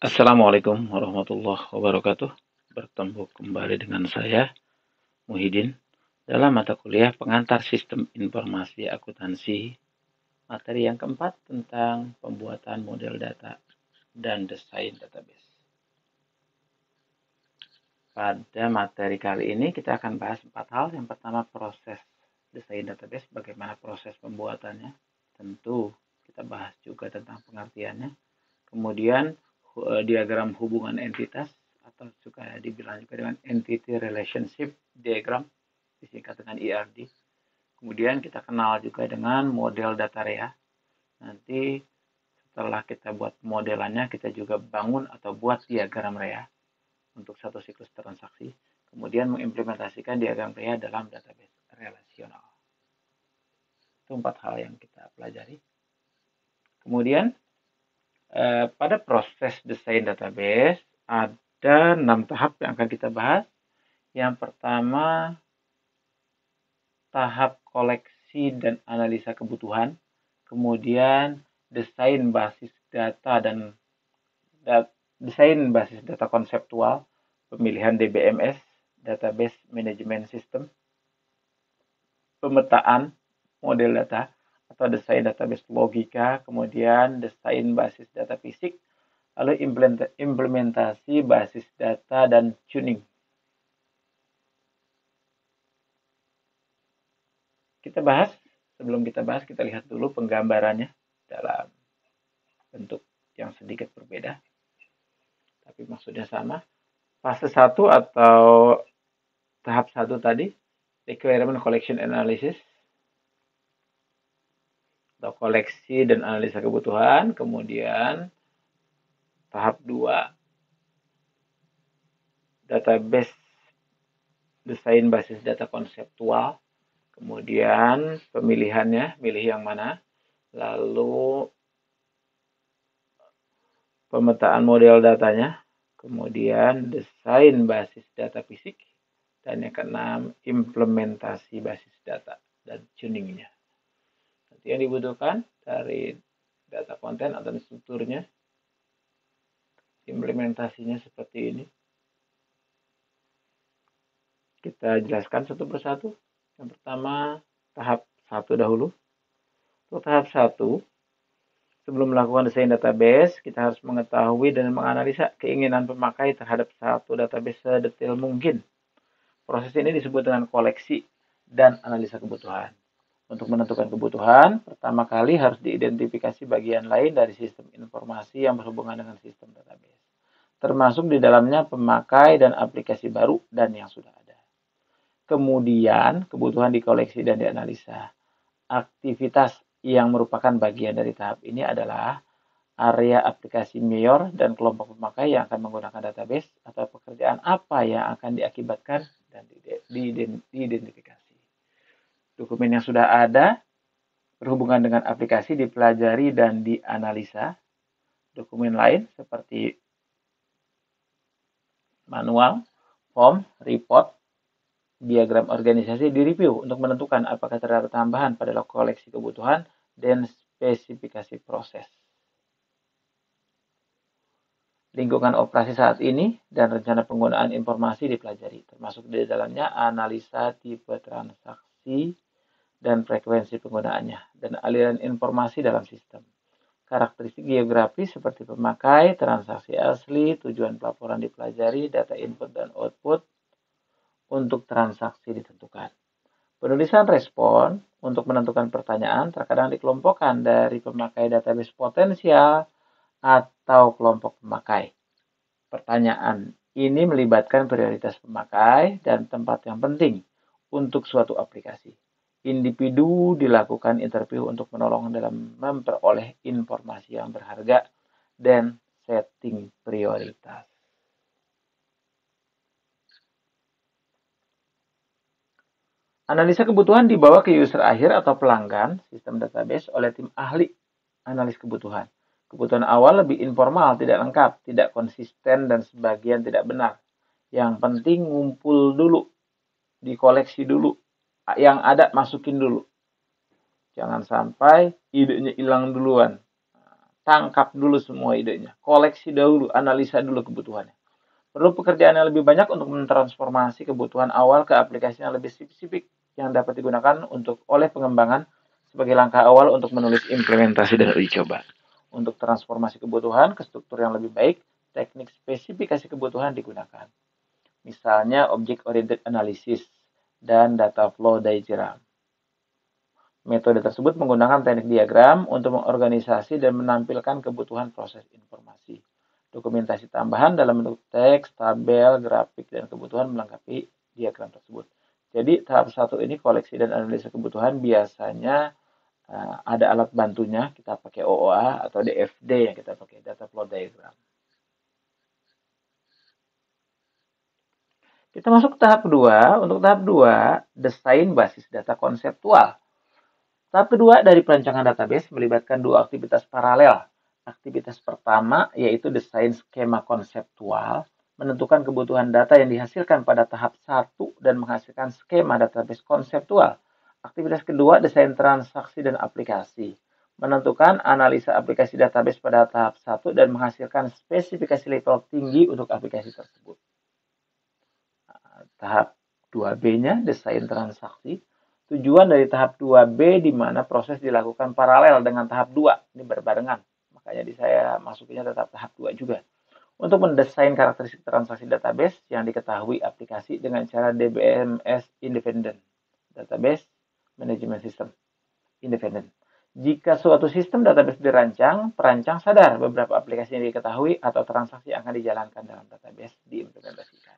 Assalamualaikum warahmatullahi wabarakatuh. Bertemu kembali dengan saya, Muhyiddin, dalam mata kuliah Pengantar Sistem Informasi Akuntansi, materi yang keempat tentang pembuatan model data dan desain database. Pada materi kali ini kita akan bahas 4 hal. Yang pertama, proses desain database, bagaimana proses pembuatannya. Tentu kita bahas juga tentang pengertiannya. Kemudian diagram hubungan entitas atau juga dibilang juga dengan entity relationship diagram, disingkat dengan ERD. Kemudian kita kenal juga dengan model data REA. Nanti setelah kita buat modelannya, kita juga bangun atau buat diagram REA untuk satu siklus transaksi. Kemudian mengimplementasikan diagram REA dalam database relasional. Itu 4 hal yang kita pelajari. Kemudian pada proses desain database ada 6 tahap yang akan kita bahas. Yang pertama, tahap koleksi dan analisa kebutuhan. Kemudian desain basis data dan desain basis data konseptual, pemilihan DBMS, Database Management System, pemetaan model data atau desain database logika, kemudian desain basis data fisik, lalu implementasi basis data dan tuning. Sebelum kita bahas, kita lihat dulu penggambarannya dalam bentuk yang sedikit berbeda, tapi maksudnya sama. Fase 1 atau tahap 1 tadi, requirement collection analysis, atau koleksi dan analisa kebutuhan. Kemudian tahap 2, database desain basis data konseptual. Kemudian pemilihannya, milih yang mana. Lalu pemetaan model datanya. Kemudian desain basis data fisik. Dan yang keenam, implementasi basis data dan tuningnya. Nanti yang dibutuhkan dari data konten atau strukturnya, implementasinya seperti ini. Kita jelaskan satu persatu. Yang pertama, tahap 1 dahulu. Untuk tahap 1, sebelum melakukan desain database, kita harus mengetahui dan menganalisa keinginan pemakai terhadap satu database sedetail mungkin. Proses ini disebut dengan koleksi dan analisa kebutuhan. Untuk menentukan kebutuhan, pertama kali harus diidentifikasi bagian lain dari sistem informasi yang berhubungan dengan sistem database, termasuk di dalamnya pemakai dan aplikasi baru dan yang sudah ada. Kemudian, kebutuhan dikoleksi dan dianalisa. Aktivitas yang merupakan bagian dari tahap ini adalah area aplikasi mayor dan kelompok pemakai yang akan menggunakan database atau pekerjaan apa yang akan diakibatkan dan diidentifikasi. Dokumen yang sudah ada berhubungan dengan aplikasi dipelajari dan dianalisa. Dokumen lain seperti manual, form, report, diagram organisasi direview untuk menentukan apakah terdapat tambahan pada koleksi kebutuhan dan spesifikasi proses. Lingkungan operasi saat ini dan rencana penggunaan informasi dipelajari, termasuk di dalamnya analisa tipe transaksi dan frekuensi penggunaannya, dan aliran informasi dalam sistem. Karakteristik geografis seperti pemakai, transaksi asli, tujuan pelaporan dipelajari, data input dan output untuk transaksi ditentukan. Penulisan respon untuk menentukan pertanyaan terkadang dikelompokkan dari pemakai database potensial atau kelompok pemakai. Pertanyaan ini melibatkan prioritas pemakai dan tempat yang penting untuk suatu aplikasi. Individu dilakukan interview untuk menolong dalam memperoleh informasi yang berharga dan setting prioritas. Analisa kebutuhan dibawa ke user akhir atau pelanggan sistem database oleh tim ahli analis kebutuhan. Kebutuhan awal lebih informal, tidak lengkap, tidak konsisten, dan sebagian tidak benar. Yang penting ngumpul dulu, dikoleksi dulu, yang ada masukin dulu. Jangan sampai idenya hilang duluan. tangkap dulu semua idenya, koleksi dahulu, analisa dulu kebutuhannya. Perlu pekerjaan yang lebih banyak untuk mentransformasi kebutuhan awal ke aplikasi yang lebih spesifik yang dapat digunakan oleh pengembangan sebagai langkah awal untuk menulis implementasi dan uji coba. Untuk transformasi kebutuhan ke struktur yang lebih baik, teknik spesifikasi kebutuhan digunakan. Misalnya object oriented analysis dan data flow diagram. Metode tersebut menggunakan teknik diagram untuk mengorganisasi dan menampilkan kebutuhan proses informasi. Dokumentasi tambahan dalam bentuk teks, tabel, grafik, dan kebutuhan melengkapi diagram tersebut. Jadi tahap 1 ini koleksi dan analisa kebutuhan biasanya ada alat bantunya, kita pakai OOA atau DFD yang kita pakai, data flow diagram. Kita masuk ke tahap kedua. Untuk tahap 2, desain basis data konseptual. Tahap kedua dari perancangan database melibatkan dua aktivitas paralel. Aktivitas pertama yaitu desain skema konseptual, menentukan kebutuhan data yang dihasilkan pada tahap 1 dan menghasilkan skema database konseptual. Aktivitas kedua, desain transaksi dan aplikasi, menentukan analisa aplikasi database pada tahap 1 dan menghasilkan spesifikasi level tinggi untuk aplikasi tersebut. Tahap 2B-nya, desain transaksi. Tujuan dari tahap 2B di mana proses dilakukan paralel dengan tahap 2. Ini berbarengan. Makanya saya masukinya tetap tahap 2 juga. Untuk mendesain karakteristik transaksi database yang diketahui aplikasi dengan cara DBMS Independent. Database Management System Independent. Jika suatu sistem database dirancang, perancang sadar beberapa aplikasi yang diketahui atau transaksi yang akan dijalankan dalam database diimplementasikan.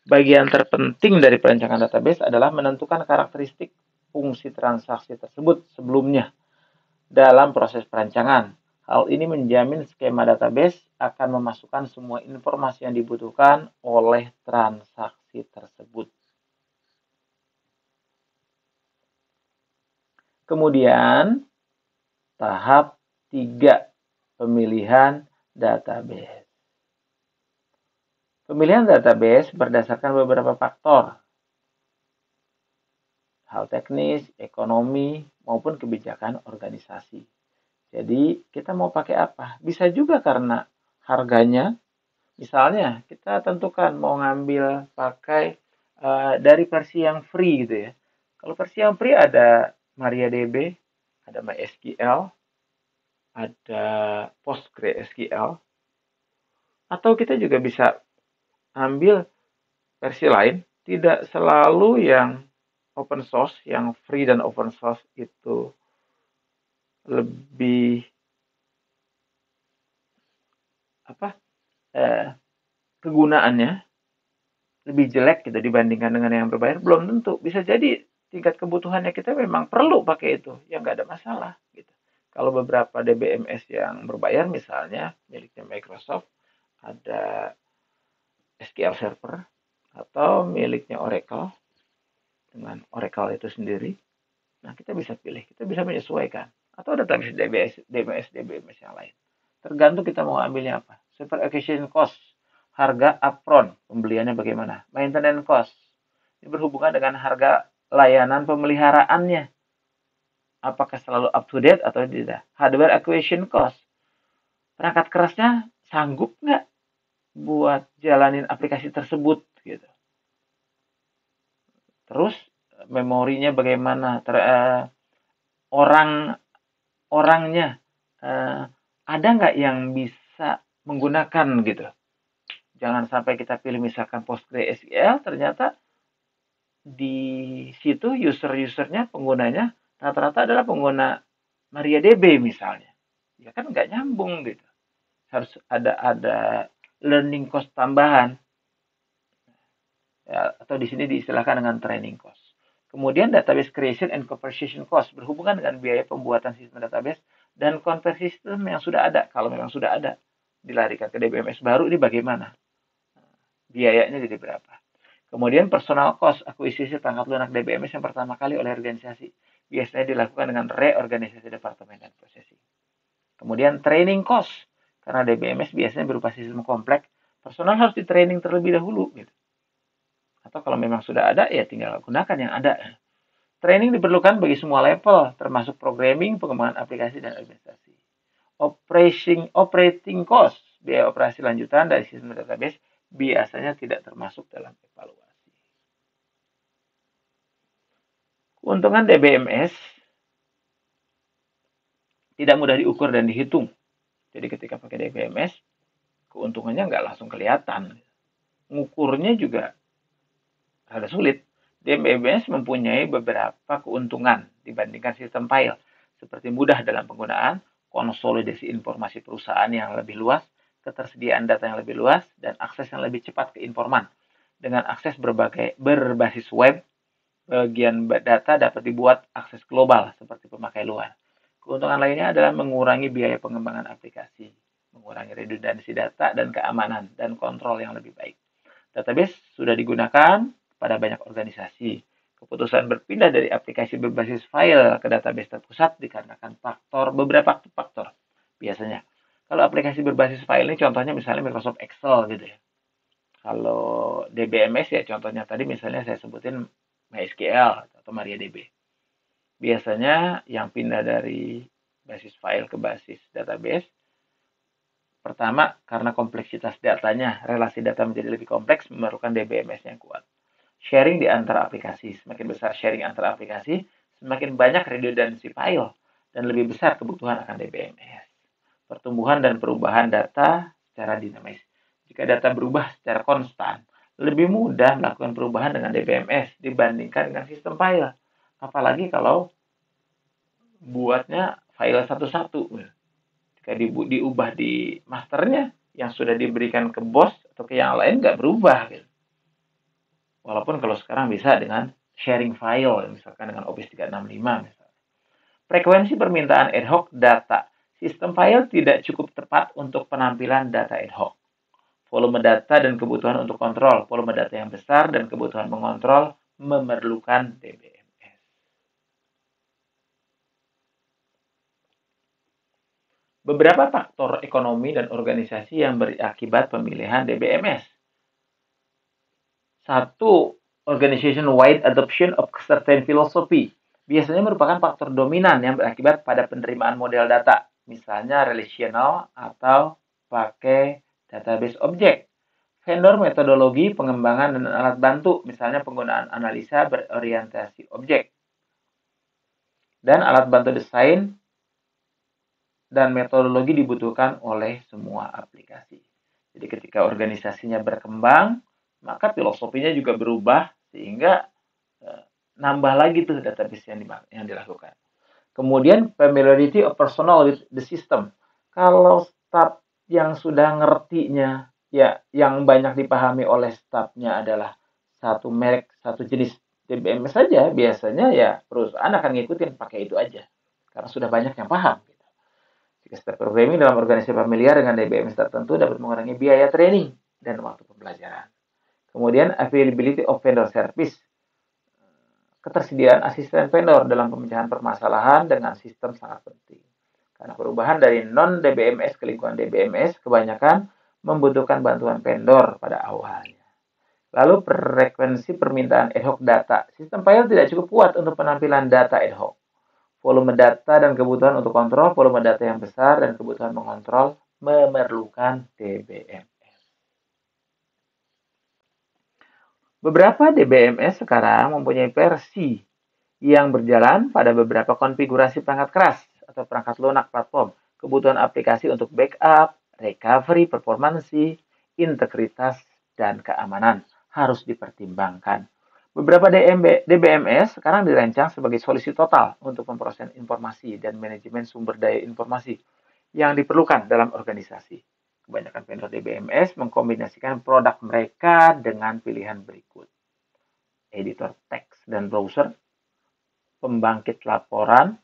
Bagian terpenting dari perancangan database adalah menentukan karakteristik fungsi transaksi tersebut sebelumnya dalam proses perancangan. Hal ini menjamin skema database akan memasukkan semua informasi yang dibutuhkan oleh transaksi tersebut. Kemudian, tahap 3, pemilihan database. Pemilihan database berdasarkan beberapa faktor, hal teknis, ekonomi, maupun kebijakan organisasi. Jadi kita mau pakai apa? Bisa juga karena harganya, misalnya kita tentukan mau ngambil pakai dari versi yang free gitu ya. Kalau versi yang free ada MariaDB, ada MySQL, ada PostgreSQL, atau kita juga bisa ambil versi lain, tidak selalu yang open source, yang free dan open source itu lebih kegunaannya lebih jelek gitu dibandingkan dengan yang berbayar. Belum tentu, bisa jadi tingkat kebutuhannya kita memang perlu pakai itu, ya nggak ada masalah gitu. Kalau beberapa DBMS yang berbayar misalnya miliknya Microsoft ada SQL Server atau miliknya Oracle dengan Oracle itu sendiri. Nah, kita bisa pilih, kita bisa menyesuaikan. Atau ada DBMS yang lain. Tergantung kita mau ambilnya apa. Super acquisition cost, harga upfront, pembeliannya bagaimana. Maintenance cost, ini berhubungan dengan harga layanan pemeliharaannya. Apakah selalu up to date atau tidak. Hardware acquisition cost, perangkat kerasnya sanggup nggak buat jalanin aplikasi tersebut gitu. Terus memorinya bagaimana, orangnya ada nggak yang bisa menggunakan gitu. Jangan sampai kita pilih misalkan PostgreSQL, ternyata di situ usernya, penggunanya rata-rata adalah pengguna MariaDB misalnya. Ya kan nggak nyambung gitu. Harus ada learning cost tambahan. Ya, atau di sini diistilahkan dengan training cost. Kemudian database creation and conversion cost berhubungan dengan biaya pembuatan sistem database dan konversi sistem yang sudah ada. Kalau memang sudah ada, dilarikan ke DBMS baru, ini bagaimana? Biayanya jadi berapa? Kemudian personal cost, akuisisi perangkat lunak DBMS yang pertama kali oleh organisasi. Biasanya dilakukan dengan reorganisasi departemen dan processing. Kemudian training cost, karena DBMS biasanya berupa sistem kompleks, personal harus di training terlebih dahulu. Gitu. Atau kalau memang sudah ada, ya tinggal gunakan yang ada. Training diperlukan bagi semua level, termasuk programming, pengembangan aplikasi, dan administrasi. Operating cost, biaya operasi lanjutan dari sistem database biasanya tidak termasuk dalam evaluasi. Keuntungan DBMS tidak mudah diukur dan dihitung. Jadi ketika pakai DBMS, keuntungannya nggak langsung kelihatan. Ngukurnya juga rada sulit. DBMS mempunyai beberapa keuntungan dibandingkan sistem file, seperti mudah dalam penggunaan, konsolidasi informasi perusahaan yang lebih luas, ketersediaan data yang lebih luas, dan akses yang lebih cepat ke informan. Dengan akses berbasis web, bagian data dapat dibuat akses global seperti pemakai luar. Keuntungan lainnya adalah mengurangi biaya pengembangan aplikasi, mengurangi redundansi data dan keamanan, dan kontrol yang lebih baik. Database sudah digunakan pada banyak organisasi. Keputusan berpindah dari aplikasi berbasis file ke database terpusat dikarenakan beberapa faktor. Biasanya, kalau aplikasi berbasis file ini contohnya misalnya Microsoft Excel gitu ya. Kalau DBMS ya contohnya tadi misalnya saya sebutin MySQL atau MariaDB. Biasanya yang pindah dari basis file ke basis database, pertama karena kompleksitas datanya, relasi data menjadi lebih kompleks memerlukan DBMS yang kuat. Sharing di antara aplikasi, semakin besar sharing antara aplikasi, semakin banyak redundansi file dan lebih besar kebutuhan akan DBMS. Pertumbuhan dan perubahan data secara dinamis. Jika data berubah secara konstan, lebih mudah melakukan perubahan dengan DBMS dibandingkan dengan sistem file. Apalagi kalau buatnya file satu-satu. Jika diubah di masternya, yang sudah diberikan ke bos atau ke yang lain nggak berubah. Gitu. Walaupun kalau sekarang bisa dengan sharing file, misalkan dengan Office 365. Misalkan. Frekuensi permintaan ad hoc data. Sistem file tidak cukup tepat untuk penampilan data ad hoc. Volume data dan kebutuhan untuk kontrol. Volume data yang besar dan kebutuhan mengontrol memerlukan DBMS. Beberapa faktor ekonomi dan organisasi yang berakibat pemilihan DBMS. Satu, organization-wide adoption of certain philosophy. Biasanya merupakan faktor dominan yang berakibat pada penerimaan model data. Misalnya relational atau pakai database objek. Vendor metodologi pengembangan dan alat bantu, misalnya penggunaan analisa berorientasi objek. Dan alat bantu desain dan metodologi dibutuhkan oleh semua aplikasi. Jadi ketika organisasinya berkembang, maka filosofinya juga berubah sehingga nambah lagi tuh database yang dilakukan. Kemudian familiarity of personnel with the system. Kalau staff yang sudah ngertinya, ya yang banyak dipahami oleh staffnya adalah satu merek, satu jenis DBMS saja, biasanya ya perusahaan akan ngikutin pakai itu aja. Karena sudah banyak yang paham. Jika staff programming dalam organisasi familiar dengan DBMS tertentu dapat mengurangi biaya training dan waktu pembelajaran. Kemudian availability of vendor service. Ketersediaan asisten vendor dalam pemecahan permasalahan dengan sistem sangat penting. Karena perubahan dari non-DBMS ke lingkungan DBMS kebanyakan membutuhkan bantuan vendor pada awalnya. Lalu frekuensi permintaan ad hoc data. Sistem file tidak cukup kuat untuk penampilan data ad hoc. Volume data dan kebutuhan untuk kontrol, volume data yang besar dan kebutuhan mengontrol memerlukan DBMS. Beberapa DBMS sekarang mempunyai versi yang berjalan pada beberapa konfigurasi perangkat keras atau perangkat lunak platform, kebutuhan aplikasi untuk backup, recovery, performansi, integritas, dan keamanan harus dipertimbangkan. Beberapa DBMS sekarang dirancang sebagai solusi total untuk memproses informasi dan manajemen sumber daya informasi yang diperlukan dalam organisasi. Kebanyakan vendor DBMS mengkombinasikan produk mereka dengan pilihan berikut. Editor teks dan browser, pembangkit laporan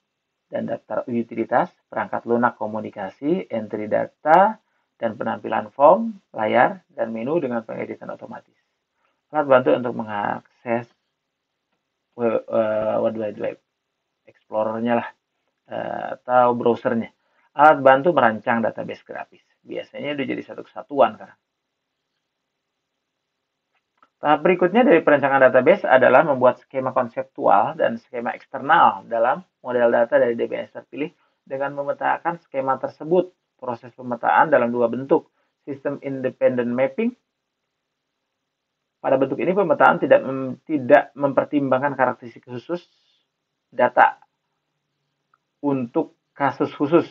dan daftar utilitas, perangkat lunak komunikasi, entry data, dan penampilan form, layar, dan menu dengan pengeditan otomatis. Alat bantu untuk mengakses World Wide Web, Explorer-nya lah, atau browsernya. Alat bantu merancang database grafis. Biasanya udah jadi satu kesatuan kan. Tahap berikutnya dari perancangan database adalah membuat skema konseptual dan skema eksternal dalam model data dari DBMS terpilih dengan memetakan skema tersebut. Proses pemetaan dalam dua bentuk, sistem independent mapping. Pada bentuk ini pemetaan tidak mempertimbangkan karakteristik khusus data untuk kasus khusus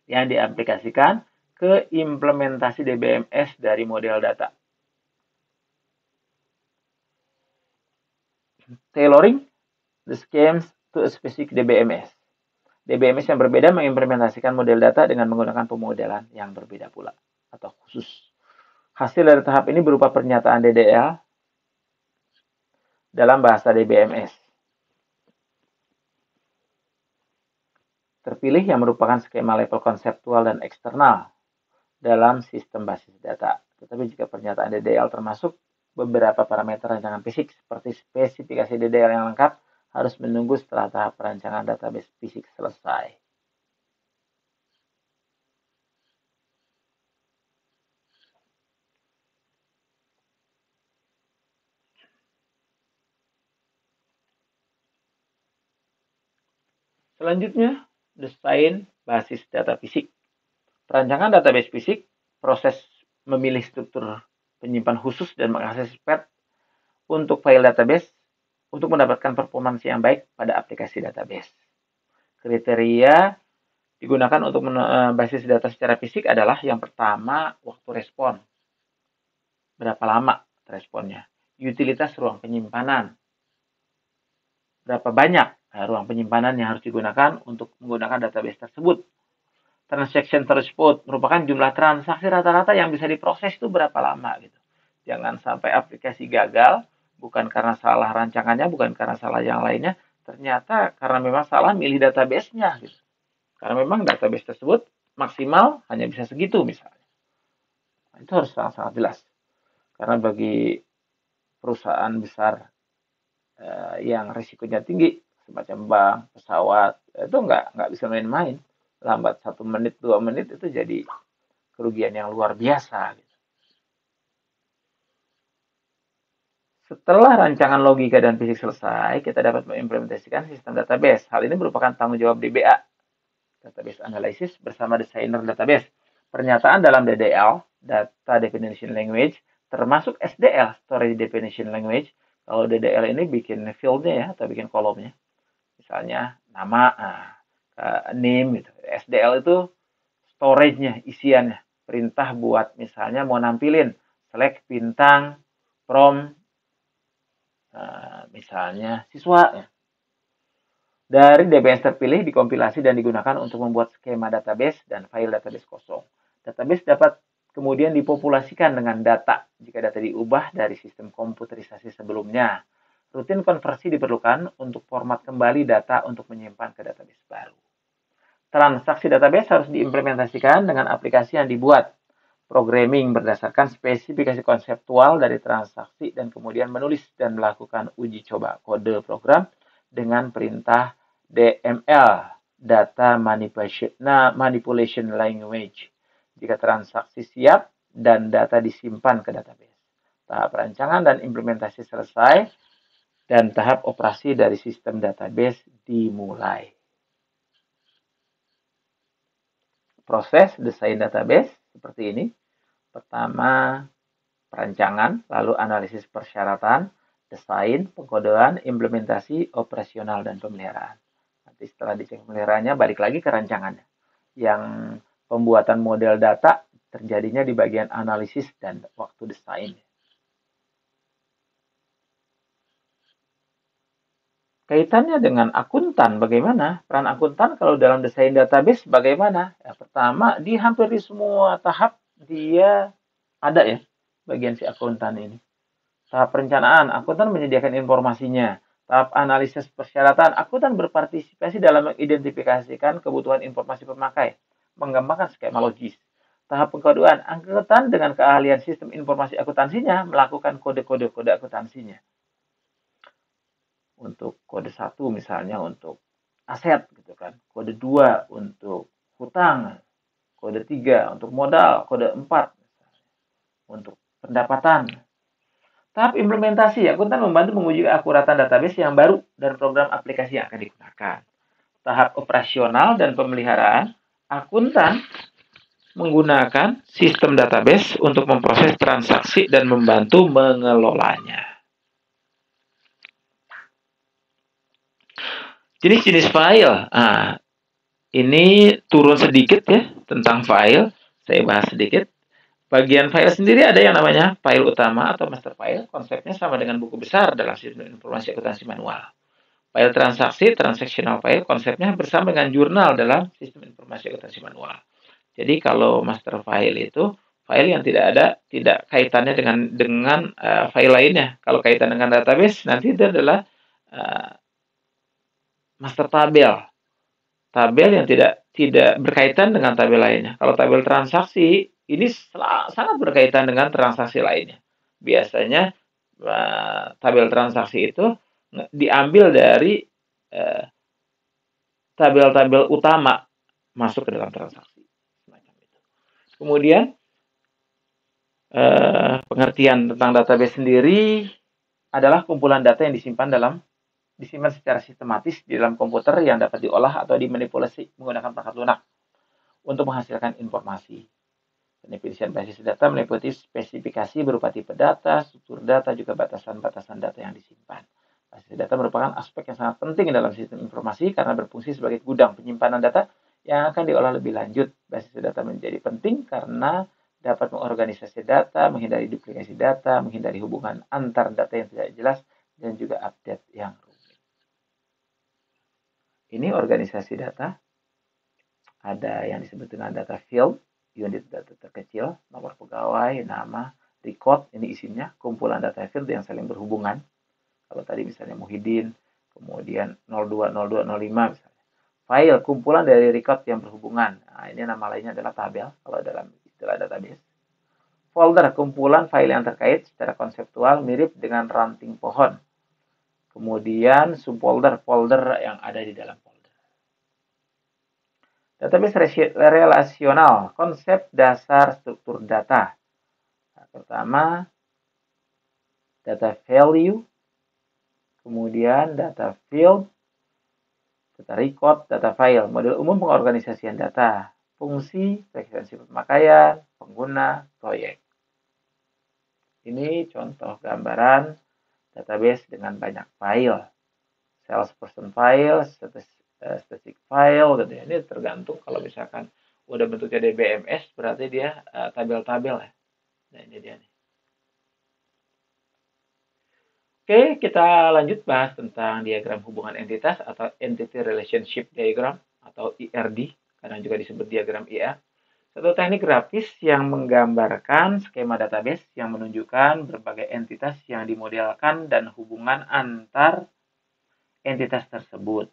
yang diaplikasikan ke implementasi DBMS dari model data. Tailoring the schemes to a specific DBMS. DBMS yang berbeda mengimplementasikan model data dengan menggunakan pemodelan yang berbeda pula atau khusus. Hasil dari tahap ini berupa pernyataan DDL dalam bahasa DBMS. Terpilih yang merupakan skema level konseptual dan eksternal dalam sistem basis data. Tetapi jika pernyataan DDL termasuk beberapa parameter rancangan fisik seperti spesifikasi DDL yang lengkap, harus menunggu setelah tahap perancangan database fisik selesai. Selanjutnya, desain basis data fisik. Perancangan database fisik, proses memilih struktur penyimpan khusus dan mengakses path untuk file database untuk mendapatkan performansi yang baik pada aplikasi database. Kriteria digunakan untuk basis data secara fisik adalah yang pertama, waktu respon. Berapa lama responnya? Utilitas ruang penyimpanan. Berapa banyak ruang penyimpanan yang harus digunakan untuk menggunakan database tersebut. Transaction throughput merupakan jumlah transaksi rata-rata yang bisa diproses itu berapa lama gitu. Jangan sampai aplikasi gagal bukan karena salah rancangannya, bukan karena salah yang lainnya, ternyata karena memang salah milih database-nya gitu. Karena memang database tersebut maksimal hanya bisa segitu misalnya. Itu harus sangat-sangat jelas. Karena bagi perusahaan besar yang risikonya tinggi, semacam bank, pesawat, itu nggak bisa main-main. Lambat 1 menit, 2 menit itu jadi kerugian yang luar biasa. Setelah rancangan logika dan fisik selesai, kita dapat mengimplementasikan sistem database. Hal ini merupakan tanggung jawab DBA, Database Analysis, bersama desainer database. Pernyataan dalam DDL, Data Definition Language, termasuk SDL, Storage Definition Language. Kalau DDL ini bikin field-nya ya, atau bikin kolomnya. Misalnya nama, name, gitu. SDL itu storage-nya, isiannya. Perintah buat misalnya mau nampilin, select bintang, from, misalnya siswa. Ya. Dari DBMS terpilih, dikompilasi dan digunakan untuk membuat skema database dan file database kosong. Database dapat kemudian dipopulasikan dengan data jika data diubah dari sistem komputerisasi sebelumnya. Rutin konversi diperlukan untuk format kembali data untuk menyimpan ke database baru. Transaksi database harus diimplementasikan dengan aplikasi yang dibuat. Programming berdasarkan spesifikasi konseptual dari transaksi dan kemudian menulis dan melakukan uji coba kode program dengan perintah DML, Data Manipulation Language. Jika transaksi siap dan data disimpan ke database. Tahap perancangan dan implementasi selesai dan tahap operasi dari sistem database dimulai. Proses desain database seperti ini. Pertama, perancangan, lalu analisis persyaratan, desain, pengkodean, implementasi, operasional, dan pemeliharaan. Nanti setelah dicek pemeliharaannya, balik lagi ke rancangannya. Yang pembuatan model data terjadinya di bagian analisis dan waktu desain. Kaitannya dengan akuntan, bagaimana? Peran akuntan kalau dalam desain database bagaimana? Ya, pertama, di hampir di semua tahap dia ada ya, bagian si akuntan ini. Tahap perencanaan, akuntan menyediakan informasinya. Tahap analisis persyaratan, akuntan berpartisipasi dalam mengidentifikasikan kebutuhan informasi pemakai, mengembangkan skema logis. Tahap pengkodean, akuntan dengan keahlian sistem informasi akuntansinya melakukan kode-kode akuntansinya. Untuk kode 1 misalnya untuk aset gitu kan, kode 2 untuk hutang, kode 3 untuk modal, kode 4 misalnya, untuk pendapatan. Tahap implementasi, akuntan membantu menguji keakuratan database yang baru dan program aplikasi yang akan digunakan. tahap operasional dan pemeliharaan, akuntan menggunakan sistem database untuk memproses transaksi dan membantu mengelolanya. Jenis-jenis file. Nah, ini turun sedikit ya tentang file. Saya bahas sedikit. Bagian file sendiri ada yang namanya file utama atau master file. Konsepnya sama dengan buku besar dalam sistem informasi akuntansi manual. File transaksi, transactional file, konsepnya bersama dengan jurnal dalam sistem informasi akuntansi manual. Jadi kalau master file itu file yang tidak kaitannya dengan file lainnya. Kalau kaitan dengan database nanti itu adalah master tabel. Tabel yang tidak berkaitan dengan tabel lainnya. Kalau tabel transaksi ini sangat berkaitan dengan transaksi lainnya. Biasanya tabel transaksi itu diambil dari tabel-tabel utama masuk ke dalam transaksi. Kemudian pengertian tentang database sendiri adalah kumpulan data yang disimpan secara sistematis di dalam komputer yang dapat diolah atau dimanipulasi menggunakan perangkat lunak untuk menghasilkan informasi. Pendefinisian basis data meliputi spesifikasi berupa tipe data, struktur data, juga batasan-batasan data yang disimpan. Basis data merupakan aspek yang sangat penting dalam sistem informasi karena berfungsi sebagai gudang penyimpanan data yang akan diolah lebih lanjut. Basis data menjadi penting karena dapat mengorganisasi data, menghindari duplikasi data, menghindari hubungan antar data yang tidak jelas, dan juga update yang rumit. Ini organisasi data. Ada yang disebut dengan data field, unit data terkecil, nomor pegawai, nama, record, ini isinya, kumpulan data field yang saling berhubungan. Kalau tadi misalnya Muhyiddin, kemudian 02, 02, 05 misalnya. File, kumpulan dari record yang berhubungan. Nah, ini nama lainnya adalah tabel, kalau dalam istilah database. Folder, kumpulan file yang terkait secara konseptual mirip dengan ranting pohon. Kemudian subfolder, folder yang ada di dalam folder. Database relasional, konsep dasar struktur data. Nah, pertama, data value, kemudian data field, data record, data file, model umum pengorganisasian data, fungsi, frekuensi pemakaian, pengguna, proyek. Ini contoh gambaran database dengan banyak file. Salesperson file, statistic file, gitu ya. Ini tergantung kalau misalkan udah bentuknya DBMS, berarti dia tabel-tabel ya. Nah, ini dia nih. Oke, kita lanjut bahas tentang diagram hubungan entitas atau Entity Relationship Diagram atau IRD, kadang juga disebut diagram IA. Satu teknik grafis yang menggambarkan skema database yang menunjukkan berbagai entitas yang dimodelkan dan hubungan antar entitas tersebut.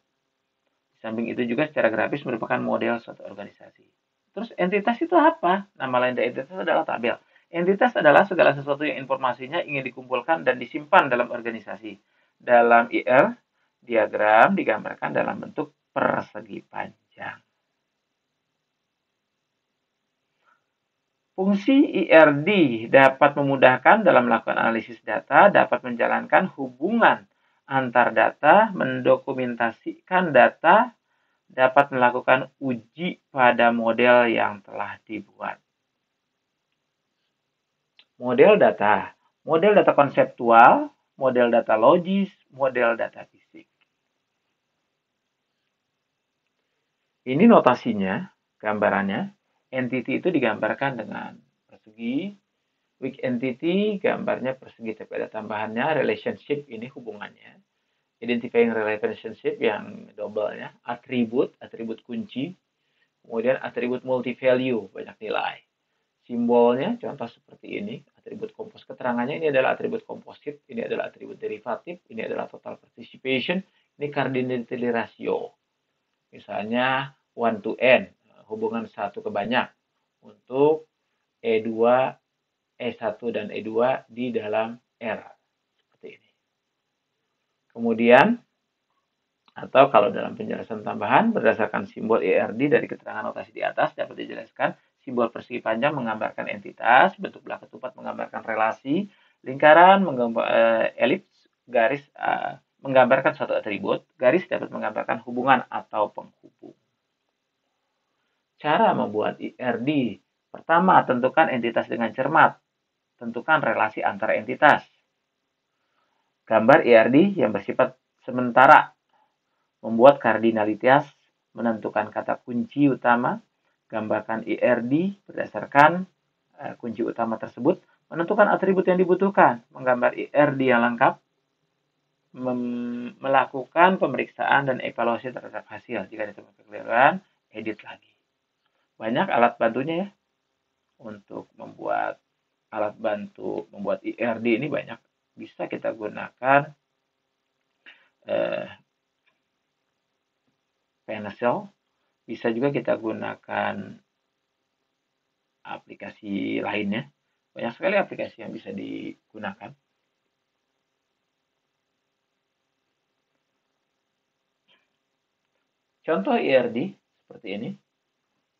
Di samping itu juga secara grafis merupakan model suatu organisasi. Terus entitas itu apa? Nama lain dari entitas adalah tabel. Entitas adalah segala sesuatu yang informasinya ingin dikumpulkan dan disimpan dalam organisasi. Dalam IR, diagram digambarkan dalam bentuk persegi panjang. Fungsi IRD dapat memudahkan dalam melakukan analisis data, dapat menjalankan hubungan antar data, mendokumentasikan data, dapat melakukan uji pada model yang telah dibuat. Model data konseptual, model data logis, model data fisik. Ini notasinya, gambarannya. Entity itu digambarkan dengan persegi. Weak entity, gambarnya persegi tapi ada tambahannya. Relationship, ini hubungannya. Identifying relationship yang double-nya. Atribut kunci. Kemudian atribut multi-value, banyak nilai. Simbolnya, contoh seperti ini. Atribut kompos, keterangannya ini adalah atribut komposit, ini adalah atribut derivatif, ini adalah total participation, ini cardinality ratio. Misalnya 1 to n, hubungan 1 ke banyak untuk E2, E1 dan E2 di dalam R. Seperti ini. Kemudian, atau kalau dalam penjelasan tambahan, berdasarkan simbol IRD dari keterangan notasi di atas dapat dijelaskan simbol persegi panjang menggambarkan entitas, bentuk belah ketupat menggambarkan relasi, lingkaran menggambar elips, garis menggambarkan suatu atribut, garis dapat menggambarkan hubungan atau penghubung. Cara membuat IRD. Pertama, tentukan entitas dengan cermat. Tentukan relasi antara entitas. Gambar IRD yang bersifat sementara. Membuat kardinalitas, menentukan kata kunci utama. Gambarkan IRD berdasarkan kunci utama tersebut. Menentukan atribut yang dibutuhkan. Menggambar IRD yang lengkap. Melakukan pemeriksaan dan evaluasi terhadap hasil. Jika ditemukan kekeliruan, edit lagi. Banyak alat bantunya ya. Untuk membuat alat bantu membuat IRD ini banyak. Bisa kita gunakan pencil. Bisa juga kita gunakan aplikasi lainnya. Banyak sekali aplikasi yang bisa digunakan. Contoh IRD seperti ini.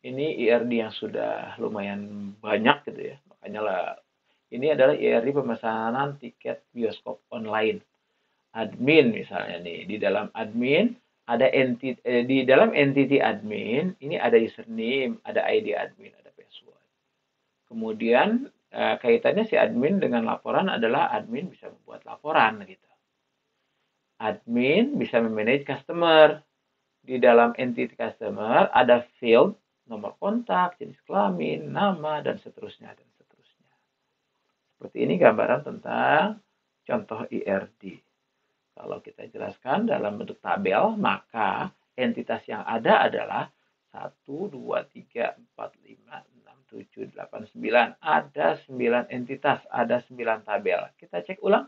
Ini IRD yang sudah lumayan banyak gitu ya. Makanya lah ini adalah IRD pemesanan tiket bioskop online. Admin misalnya nih, di dalam admin ada di dalam entity admin ini ada username, ada ID admin, ada password. Kemudian kaitannya si admin dengan laporan adalah admin bisa membuat laporan gitu. Admin bisa memanage customer. Di dalam entity customer ada field, nomor kontak, jenis kelamin, nama, dan seterusnya, dan seterusnya. Seperti ini gambaran tentang contoh IRD. Kalau kita jelaskan dalam bentuk tabel, maka entitas yang ada adalah 1, 2, 3, 4, 5, 6, 7, 8, 9. Ada 9 entitas, ada 9 tabel. Kita cek ulang.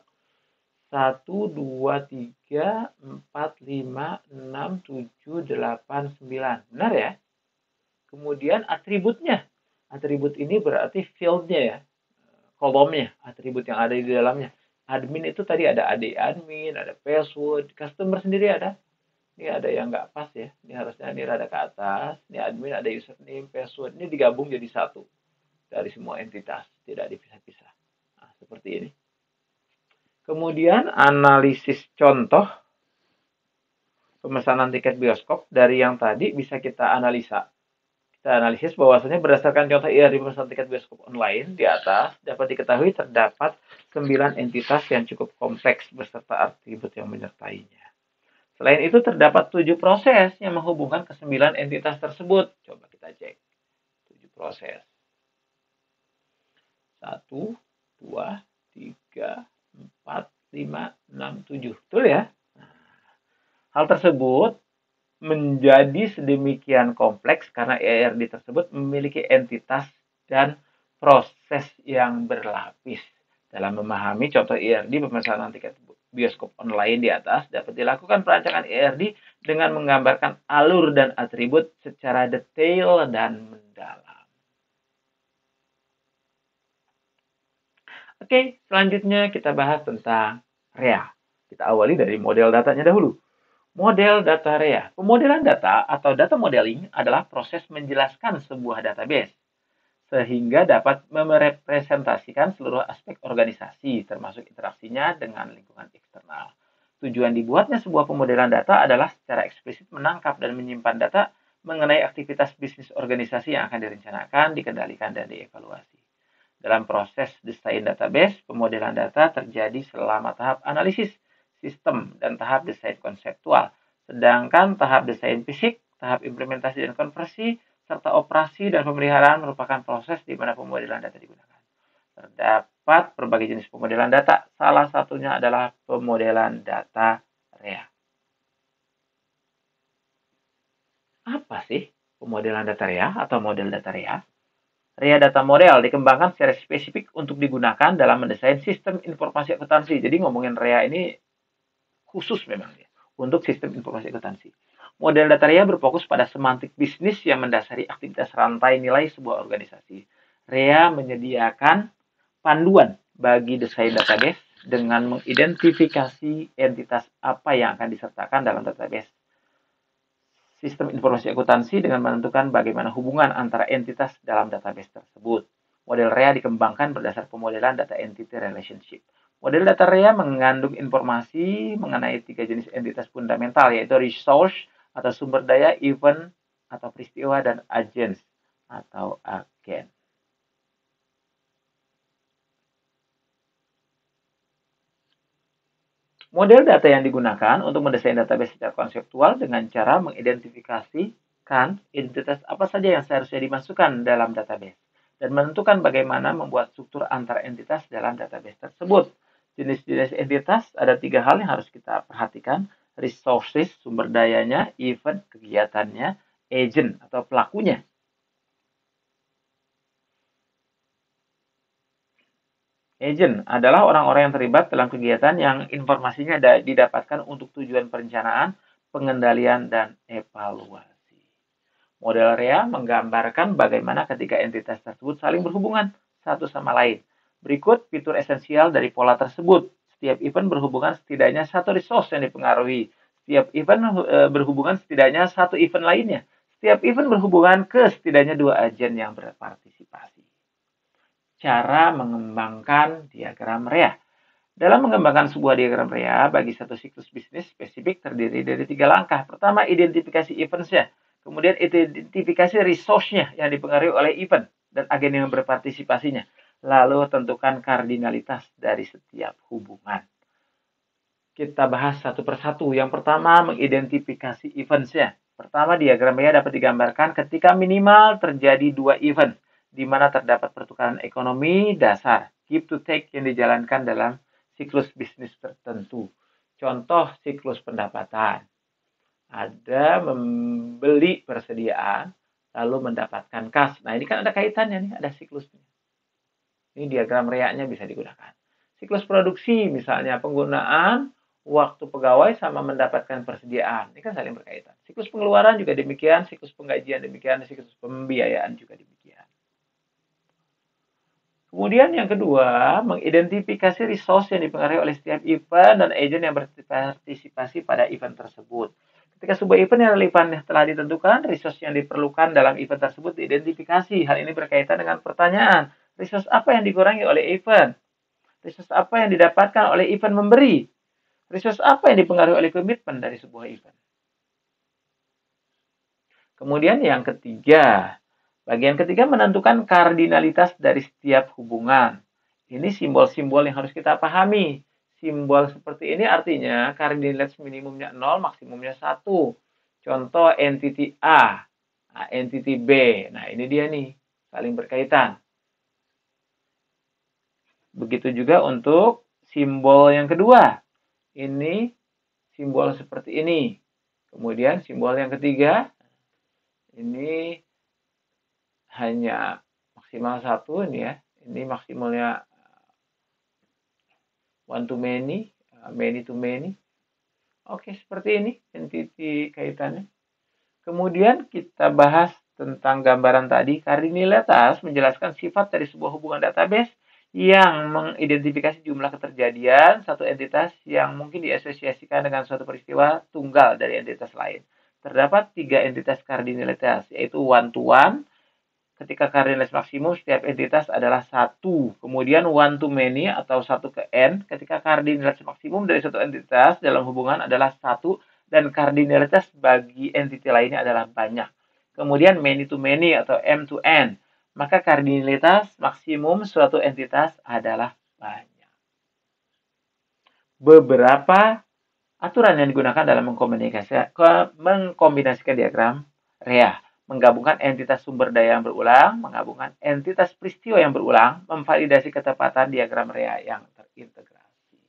1, 2, 3, 4, 5, 6, 7, 8, 9. Benar ya? Kemudian atributnya. Atribut ini berarti fieldnya ya. Kolomnya, atribut yang ada di dalamnya. Admin itu tadi ada AD admin, ada password. Customer sendiri ada. Ini ada yang nggak pas ya. Ini harusnya ini rada ke atas. Ini admin ada username, password. Ini digabung jadi satu. Dari semua entitas. Tidak dipisah-pisah. Nah, seperti ini. Kemudian analisis contoh pemesanan tiket bioskop dari yang tadi bisa kita analisa. Kita analisis bahwasanya berdasarkan contoh IRD pemesanan tiket bioskop online di atas dapat diketahui terdapat 9 entitas yang cukup kompleks beserta atribut yang menyertainya. Selain itu terdapat 7 proses yang menghubungkan ke 9 entitas tersebut. Coba kita cek. 7 proses. 1, 2, 3, 4, 5, 6, 7. Betul ya? Hal tersebut menjadi sedemikian kompleks karena IRD tersebut memiliki entitas dan proses yang berlapis. Dalam memahami contoh IRD pemesanan tiket bioskop online di atas, dapat dilakukan perancangan IRD dengan menggambarkan alur dan atribut secara detail dan mendalam. Oke, selanjutnya kita bahas tentang REA. Kita awali dari model datanya dahulu. Model data REA. Pemodelan data atau data modeling adalah proses menjelaskan sebuah database sehingga dapat merepresentasikan seluruh aspek organisasi termasuk interaksinya dengan lingkungan eksternal. Tujuan dibuatnya sebuah pemodelan data adalah secara eksplisit menangkap dan menyimpan data mengenai aktivitas bisnis organisasi yang akan direncanakan, dikendalikan, dan dievaluasi. Dalam proses desain database, pemodelan data terjadi selama tahap analisis sistem dan tahap desain konseptual. Sedangkan tahap desain fisik, tahap implementasi dan konversi, serta operasi dan pemeliharaan merupakan proses di mana pemodelan data digunakan. Terdapat berbagai jenis pemodelan data. Salah satunya adalah pemodelan data REA. Apa sih pemodelan data REA atau model data REA? REA data model dikembangkan secara spesifik untuk digunakan dalam mendesain sistem informasi akuntansi. Jadi ngomongin REA ini khusus memang ya, untuk sistem informasi akuntansi. Model data REA berfokus pada semantik bisnis yang mendasari aktivitas rantai nilai sebuah organisasi. REA menyediakan panduan bagi desain database dengan mengidentifikasi entitas apa yang akan disertakan dalam database sistem informasi akuntansi dengan menentukan bagaimana hubungan antara entitas dalam database tersebut. Model REA dikembangkan berdasar pemodelan data entity relationship. Model data rea mengandung informasi mengenai 3 jenis entitas fundamental, yaitu resource atau sumber daya, event atau peristiwa, dan agents atau agen. Model data yang digunakan untuk mendesain database secara konseptual dengan cara mengidentifikasikan entitas apa saja yang seharusnya dimasukkan dalam database dan menentukan bagaimana membuat struktur antar entitas dalam database tersebut. Jenis-jenis entitas ada 3 hal yang harus kita perhatikan: resources, sumber dayanya; event, kegiatannya; agent atau pelakunya. Agent adalah orang-orang yang terlibat dalam kegiatan yang informasinya didapatkan untuk tujuan perencanaan, pengendalian, dan evaluasi. Model REA menggambarkan bagaimana ketiga entitas tersebut saling berhubungan satu sama lain. Berikut fitur esensial dari pola tersebut. Setiap event berhubungan setidaknya satu resource yang dipengaruhi. Setiap event berhubungan setidaknya satu event lainnya. Setiap event berhubungan ke setidaknya 2 agen yang berpartisipasi. Cara mengembangkan diagram REA. Dalam mengembangkan sebuah diagram REA bagi satu siklus bisnis spesifik terdiri dari 3 langkah. Pertama, identifikasi events-nya. Kemudian identifikasi resource-nya yang dipengaruhi oleh event dan agen yang berpartisipasinya. Lalu tentukan kardinalitas dari setiap hubungan. Kita bahas satu persatu. Yang pertama, mengidentifikasi events-nya. Pertama, diagram REA dapat digambarkan ketika minimal terjadi 2 event, di mana terdapat pertukaran ekonomi dasar, give to take, yang dijalankan dalam siklus bisnis tertentu. Contoh siklus pendapatan. Ada membeli persediaan, lalu mendapatkan kas. Nah, ini kan ada kaitannya nih, ada siklusnya. Ini diagram REA-nya bisa digunakan. Siklus produksi, misalnya penggunaan waktu pegawai sama mendapatkan persediaan. Ini kan saling berkaitan. Siklus pengeluaran juga demikian, siklus penggajian demikian, siklus pembiayaan juga demikian. Kemudian yang kedua, mengidentifikasi resource yang dipengaruhi oleh setiap event dan agent yang berpartisipasi pada event tersebut. Ketika sebuah event yang relevan telah ditentukan, resource yang diperlukan dalam event tersebut diidentifikasi. Hal ini berkaitan dengan pertanyaan, resource apa yang dikurangi oleh event? Resource apa yang didapatkan oleh event memberi? Resource apa yang dipengaruhi oleh komitmen dari sebuah event? Kemudian yang ketiga, bagian ketiga menentukan kardinalitas dari setiap hubungan. Ini simbol-simbol yang harus kita pahami. Simbol seperti ini artinya kardinalitas minimumnya 0, maksimumnya 1. Contoh entity A, entity B. Nah, ini dia nih, saling berkaitan. Begitu juga untuk simbol yang kedua. Ini simbol seperti ini. Kemudian simbol yang ketiga, ini hanya maksimal 1 ini ya. Ini maksimalnya one to many, many to many. Oke, seperti ini entity kaitannya. Kemudian kita bahas tentang gambaran tadi. Kardinalitas menjelaskan sifat dari sebuah hubungan database yang mengidentifikasi jumlah keterjadian satu entitas yang mungkin diasosiasikan dengan suatu peristiwa tunggal dari entitas lain. Terdapat 3 entitas kardinalitas, yaitu one to one. Ketika kardinalitas maksimum, setiap entitas adalah 1. Kemudian one to many atau 1 ke n, ketika kardinalitas maksimum dari satu entitas dalam hubungan adalah 1 dan kardinalitas bagi entiti lainnya adalah banyak. Kemudian many to many atau m to n, maka kardinalitas maksimum suatu entitas adalah banyak. Beberapa aturan yang digunakan dalam mengkombinasikan diagram REA. Menggabungkan entitas sumber daya yang berulang, menggabungkan entitas peristiwa yang berulang, memvalidasi ketepatan diagram REA yang terintegrasi.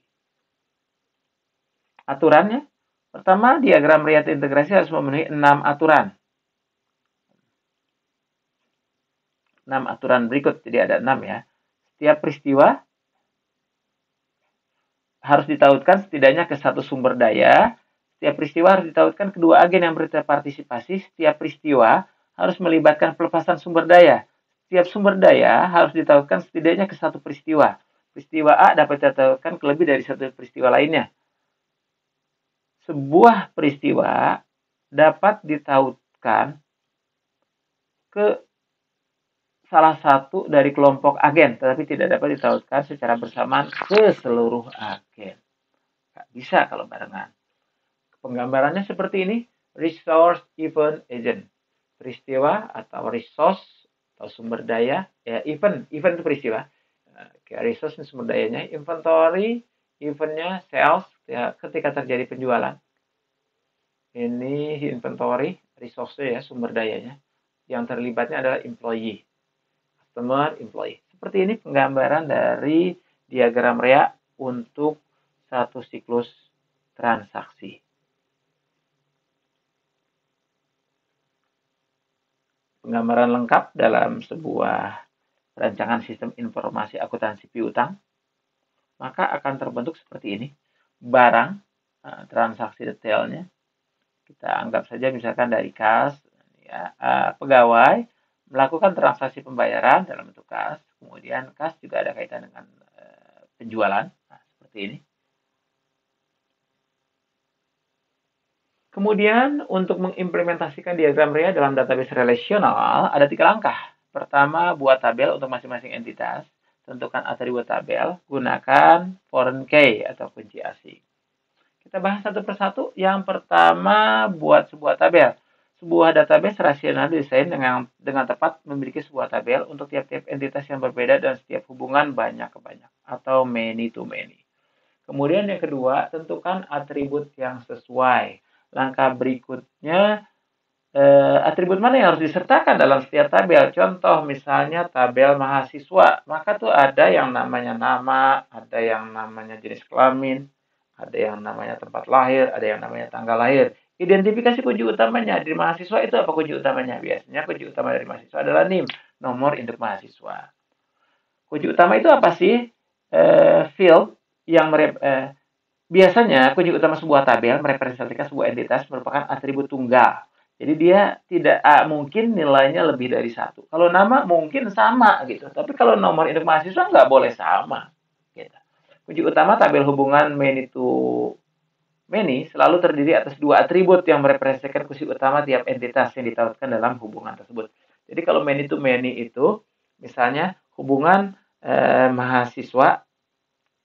Aturannya, pertama, diagram REA terintegrasi harus memenuhi 6 aturan. 6 aturan berikut, jadi ada 6 ya. Setiap peristiwa harus ditautkan setidaknya ke satu sumber daya. Setiap peristiwa harus ditautkan kedua agen yang berpartisipasi. Setiap peristiwa harus melibatkan pelepasan sumber daya. Setiap sumber daya harus ditautkan setidaknya ke satu peristiwa. Peristiwa A dapat ditautkan ke lebih dari satu peristiwa lainnya. Sebuah peristiwa dapat ditautkan ke salah satu dari kelompok agen, tetapi tidak dapat ditautkan secara bersamaan ke seluruh agen. Nggak bisa kalau barengan. Penggambarannya seperti ini, resource event agent. Peristiwa atau resource atau sumber daya, ya event itu peristiwa. Resource sumber dayanya, inventory, eventnya sales, ya ketika terjadi penjualan. Ini inventory, resource ya, sumber dayanya. Yang terlibatnya adalah employee, customer, employee. Seperti ini penggambaran dari diagram REA untuk satu siklus transaksi. Penggambaran lengkap dalam sebuah rancangan sistem informasi akuntansi piutang, maka akan terbentuk seperti ini. Barang, transaksi detailnya, kita anggap saja misalkan dari kas, ya, pegawai melakukan transaksi pembayaran dalam bentuk kas, kemudian kas juga ada kaitan dengan penjualan, seperti ini. Kemudian untuk mengimplementasikan diagram REA dalam database relasional ada 3 langkah. Pertama, buat tabel untuk masing-masing entitas. Tentukan atribut tabel, gunakan foreign key atau kunci asing. Kita bahas satu persatu. Yang pertama, buat sebuah tabel. Sebuah database rasional desain dengan tepat memiliki sebuah tabel untuk tiap-tiap entitas yang berbeda dan setiap hubungan banyak ke banyak atau many to many. Kemudian yang kedua, tentukan atribut yang sesuai. Langkah berikutnya, atribut mana yang harus disertakan dalam setiap tabel. Contoh misalnya tabel mahasiswa, maka tuh ada yang namanya nama, ada yang namanya jenis kelamin, ada yang namanya tempat lahir, ada yang namanya tanggal lahir. Identifikasi kunci utamanya di mahasiswa itu apa kunci utamanya? Biasanya kunci utama dari mahasiswa adalah NIM, nomor induk mahasiswa. Kunci utama itu apa sih? Field yang biasanya kunci utama sebuah tabel merepresentasikan sebuah entitas merupakan atribut tunggal. Jadi dia tidak mungkin nilainya lebih dari 1. Kalau nama mungkin sama gitu, tapi kalau nomor induk mahasiswa nggak boleh sama. Gitu. Kunci utama tabel hubungan many to many selalu terdiri atas 2 atribut yang merepresentasikan kunci utama tiap entitas yang ditautkan dalam hubungan tersebut. Jadi kalau many to many itu misalnya hubungan mahasiswa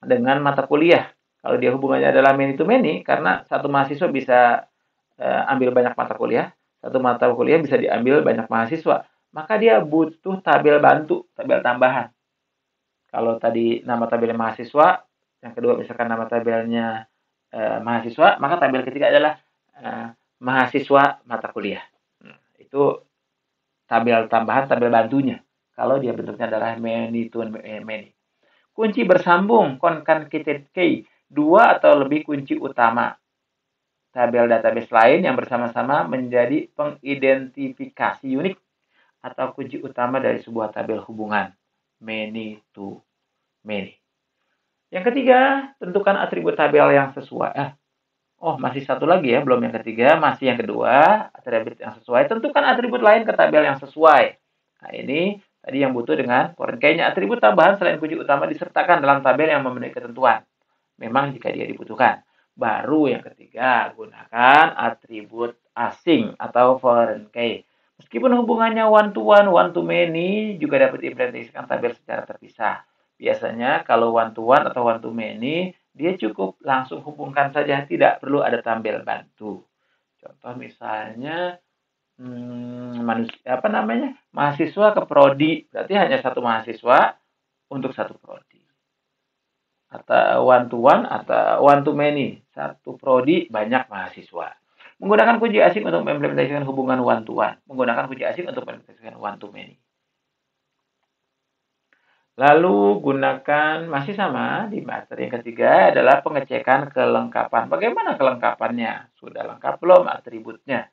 dengan mata kuliah. Kalau dia hubungannya adalah many to many, karena satu mahasiswa bisa ambil banyak mata kuliah, satu mata kuliah bisa diambil banyak mahasiswa, maka dia butuh tabel bantu, tabel tambahan. Kalau tadi nama tabelnya mahasiswa, yang kedua misalkan nama tabelnya mahasiswa, maka tabel ketiga adalah mahasiswa mata kuliah. Itu tabel tambahan, tabel bantunya. Kalau dia bentuknya adalah many to many. Kunci bersambung, concatenated key, 2 atau lebih kunci utama. Tabel database lain yang bersama-sama menjadi pengidentifikasi unik atau kunci utama dari sebuah tabel hubungan. Many to many. Yang ketiga, tentukan atribut tabel yang sesuai. Masih satu lagi ya, belum yang ketiga, masih yang kedua, atribut yang sesuai. Tentukan atribut lain ke tabel yang sesuai. Nah, ini tadi yang butuh dengan foreign key-nya. Atribut tambahan selain kunci utama disertakan dalam tabel yang memenuhi ketentuan. Memang jika dia dibutuhkan. Baru yang ketiga, gunakan atribut asing atau foreign key. Meskipun hubungannya one to many, juga dapat diimplementasikan tabel secara terpisah. Biasanya kalau one to one atau one to many, dia cukup langsung hubungkan saja, tidak perlu ada tabel bantu. Contoh misalnya mahasiswa ke prodi, berarti hanya satu mahasiswa untuk satu prodi. Atau one to one atau one to many, satu prodi banyak mahasiswa. Menggunakan kunci asing untuk mengimplementasikan hubungan one to one, menggunakan kunci asing untuk mengimplementasikan one to many. Lalu gunakan, masih sama, di materi yang ketiga adalah pengecekan kelengkapan. Bagaimana kelengkapannya? Sudah lengkap belum atributnya?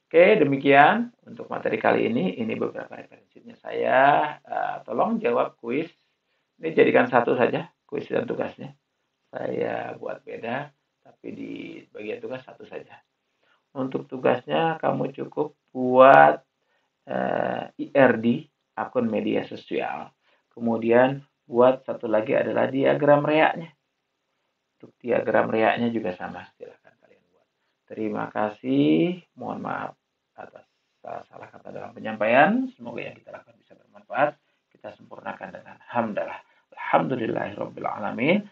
Oke, demikian untuk materi kali ini. Ini beberapa referensinya saya. Tolong jawab kuis. Ini jadikan satu saja, kuis dan tugasnya. Saya buat beda, tapi di bagian tugas satu saja. Untuk tugasnya, kamu cukup buat IRD, akun media sosial. Kemudian buat satu lagi adalah diagram REA-nya. Untuk diagram REA-nya juga sama, silakan kalian buat. Terima kasih, mohon maaf atas salah kata dalam penyampaian, semoga yang kita lakukan bisa bermanfaat. Kita sempurnakan dengan hamdalah. Alhamdulillahirabbil alamin.